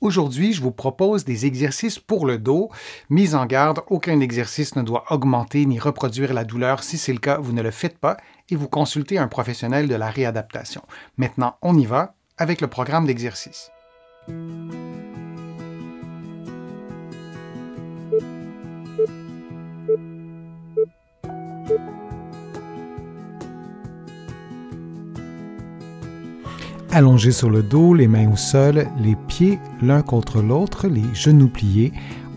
Aujourd'hui, je vous propose des exercices pour le dos. Mise en garde, aucun exercice ne doit augmenter ni reproduire la douleur. Si c'est le cas, vous ne le faites pas et vous consultez un professionnel de la réadaptation. Maintenant, on y va avec le programme d'exercice. Allongé sur le dos, les mains au sol, les pieds l'un contre l'autre, les genoux pliés.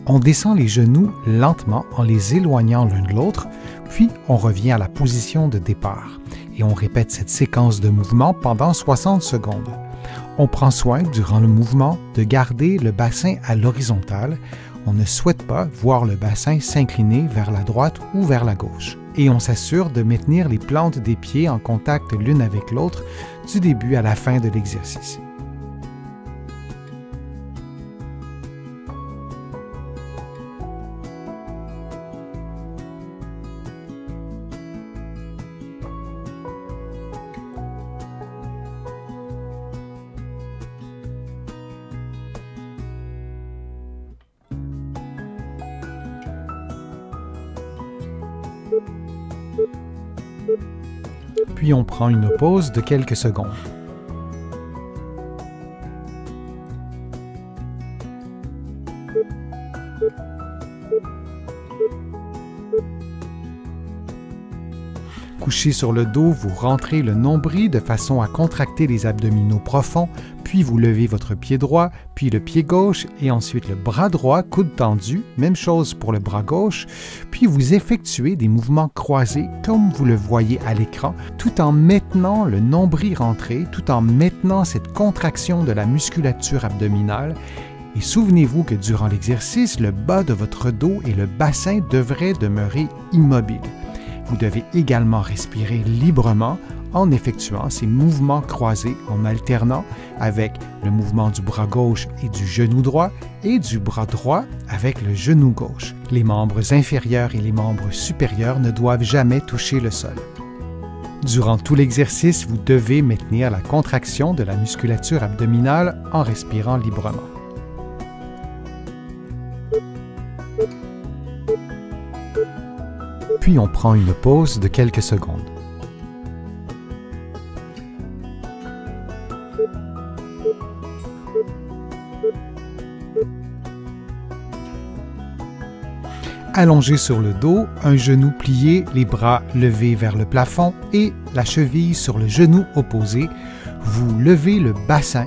On descend les genoux lentement en les éloignant l'un de l'autre, puis on revient à la position de départ. Et on répète cette séquence de mouvements pendant 60 secondes. On prend soin, durant le mouvement, de garder le bassin à l'horizontale. On ne souhaite pas voir le bassin s'incliner vers la droite ou vers la gauche. Et on s'assure de maintenir les plantes des pieds en contact l'une avec l'autre du début à la fin de l'exercice. Puis on prend une pause de quelques secondes. Couché sur le dos, vous rentrez le nombril de façon à contracter les abdominaux profonds, puis vous levez votre pied droit, puis le pied gauche et ensuite le bras droit, coude tendu, même chose pour le bras gauche, puis vous effectuez des mouvements croisés comme vous le voyez à l'écran, tout en maintenant le nombril rentré, tout en maintenant cette contraction de la musculature abdominale. Et souvenez-vous que durant l'exercice, le bas de votre dos et le bassin devraient demeurer immobiles. Vous devez également respirer librement en effectuant ces mouvements croisés en alternant avec le mouvement du bras gauche et du genou droit et du bras droit avec le genou gauche. Les membres inférieurs et les membres supérieurs ne doivent jamais toucher le sol. Durant tout l'exercice, vous devez maintenir la contraction de la musculature abdominale en respirant librement. Puis on prend une pause de quelques secondes. Allongé sur le dos, un genou plié, les bras levés vers le plafond et la cheville sur le genou opposé, vous levez le bassin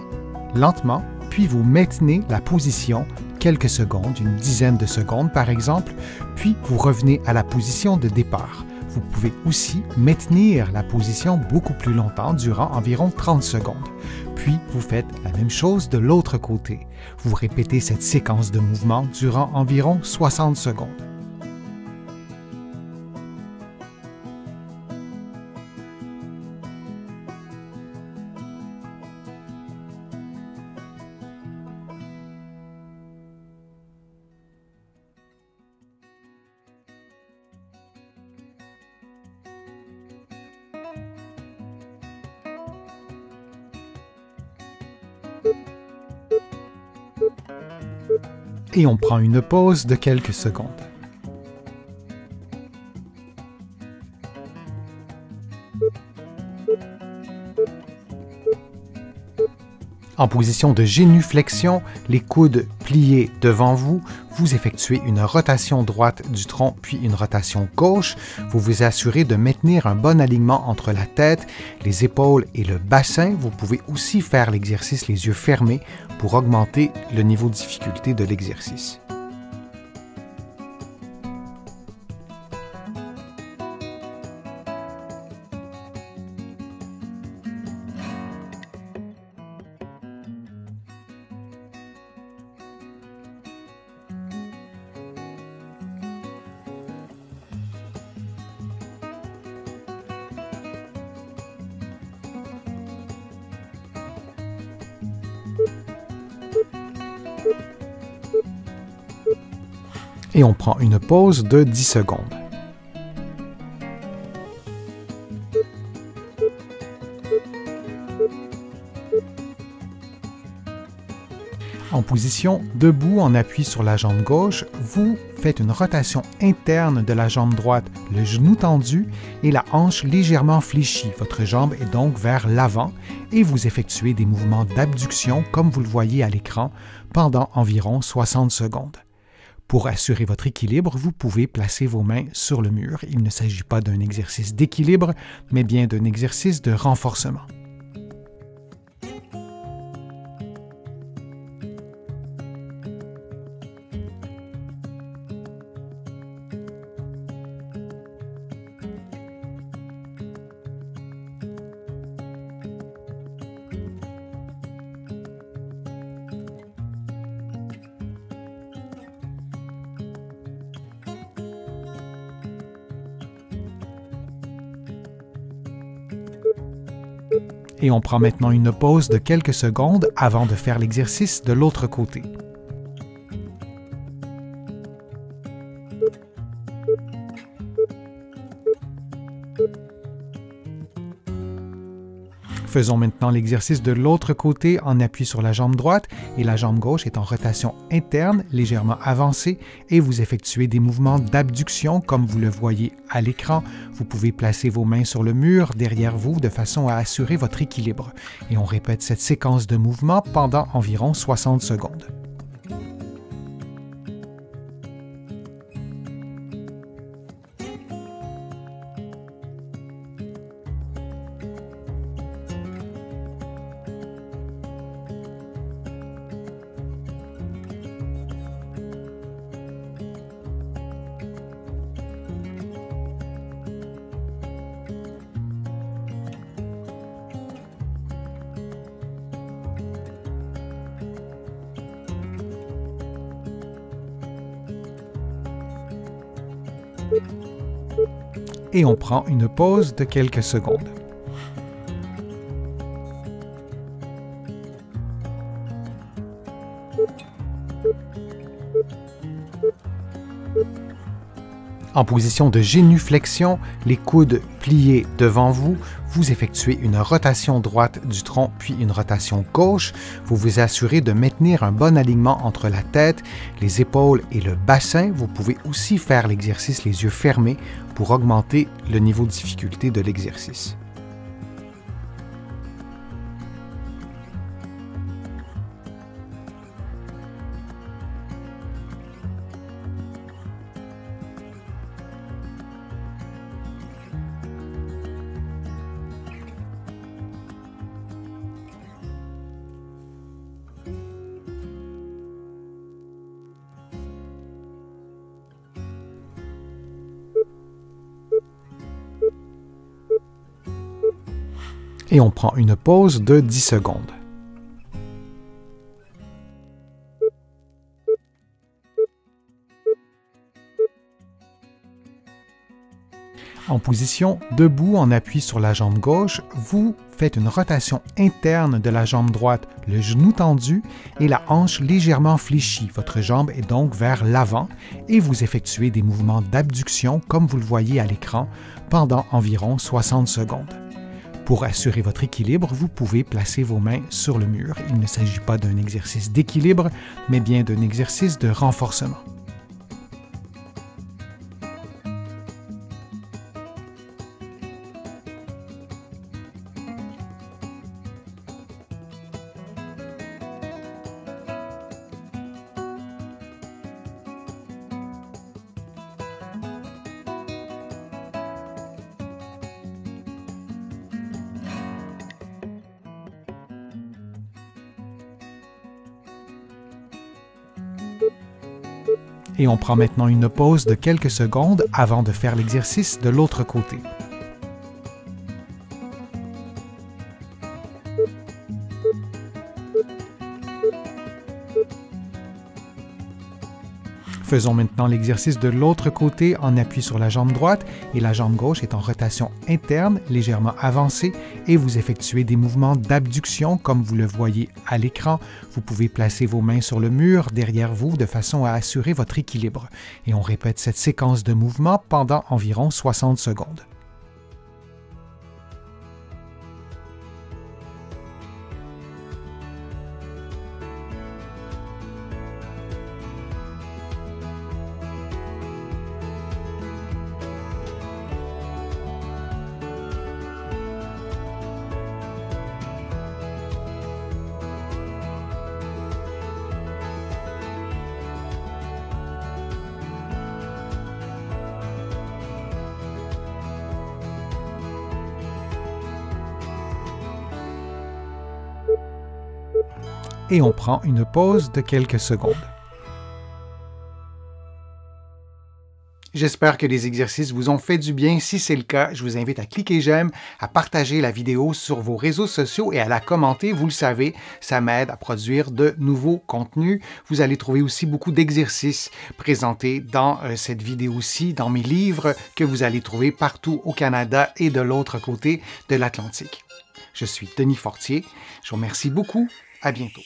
lentement, puis vous maintenez la position quelques secondes, une dizaine de secondes par exemple, puis vous revenez à la position de départ. Vous pouvez aussi maintenir la position beaucoup plus longtemps, durant environ 30 secondes. Puis vous faites la même chose de l'autre côté. Vous répétez cette séquence de mouvements durant environ 60 secondes. Et on prend une pause de quelques secondes. En position de génuflexion, les coudes pliés devant vous, vous effectuez une rotation droite du tronc puis une rotation gauche. Vous vous assurez de maintenir un bon alignement entre la tête, les épaules et le bassin. Vous pouvez aussi faire l'exercice les yeux fermés pour augmenter le niveau de difficulté de l'exercice. Et on prend une pause de 10 secondes. En position debout en appui sur la jambe gauche, vous faites une rotation interne de la jambe droite, le genou tendu et la hanche légèrement fléchie. Votre jambe est donc vers l'avant et vous effectuez des mouvements d'abduction comme vous le voyez à l'écran pendant environ 60 secondes. Pour assurer votre équilibre, vous pouvez placer vos mains sur le mur. Il ne s'agit pas d'un exercice d'équilibre, mais bien d'un exercice de renforcement. Et on prend maintenant une pause de quelques secondes avant de faire l'exercice de l'autre côté. Faisons maintenant l'exercice de l'autre côté en appui sur la jambe droite et la jambe gauche est en rotation interne, légèrement avancée et vous effectuez des mouvements d'abduction comme vous le voyez à l'écran. Vous pouvez placer vos mains sur le mur derrière vous de façon à assurer votre équilibre. Et on répète cette séquence de mouvements pendant environ 60 secondes. Et on prend une pause de quelques secondes. En position de génuflexion, les coudes pliés devant vous, vous effectuez une rotation droite du tronc puis une rotation gauche. Vous vous assurez de maintenir un bon alignement entre la tête, les épaules et le bassin. Vous pouvez aussi faire l'exercice les yeux fermés pour augmenter le niveau de difficulté de l'exercice. Et on prend une pause de 10 secondes. En position debout en appui sur la jambe gauche, vous faites une rotation interne de la jambe droite, le genou tendu et la hanche légèrement fléchie. Votre jambe est donc vers l'avant et vous effectuez des mouvements d'abduction comme vous le voyez à l'écran pendant environ 60 secondes. Pour assurer votre équilibre, vous pouvez placer vos mains sur le mur. Il ne s'agit pas d'un exercice d'équilibre, mais bien d'un exercice de renforcement. Et on prend maintenant une pause de quelques secondes avant de faire l'exercice de l'autre côté. Faisons maintenant l'exercice de l'autre côté en appui sur la jambe droite et la jambe gauche est en rotation interne, légèrement avancée et vous effectuez des mouvements d'abduction comme vous le voyez à l'écran. Vous pouvez placer vos mains sur le mur derrière vous de façon à assurer votre équilibre. Et on répète cette séquence de mouvements pendant environ 60 secondes. et on prend une pause de quelques secondes. J'espère que les exercices vous ont fait du bien. Si c'est le cas, je vous invite à cliquer j'aime, à partager la vidéo sur vos réseaux sociaux et à la commenter. Vous le savez, ça m'aide à produire de nouveaux contenus. Vous allez trouver aussi beaucoup d'exercices présentés dans cette vidéo-ci, dans mes livres que vous allez trouver partout au Canada et de l'autre côté de l'Atlantique. Je suis Denis Fortier. Je vous remercie beaucoup. À bientôt.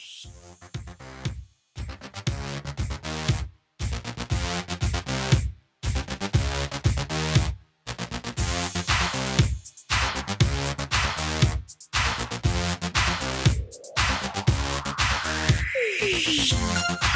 Shh.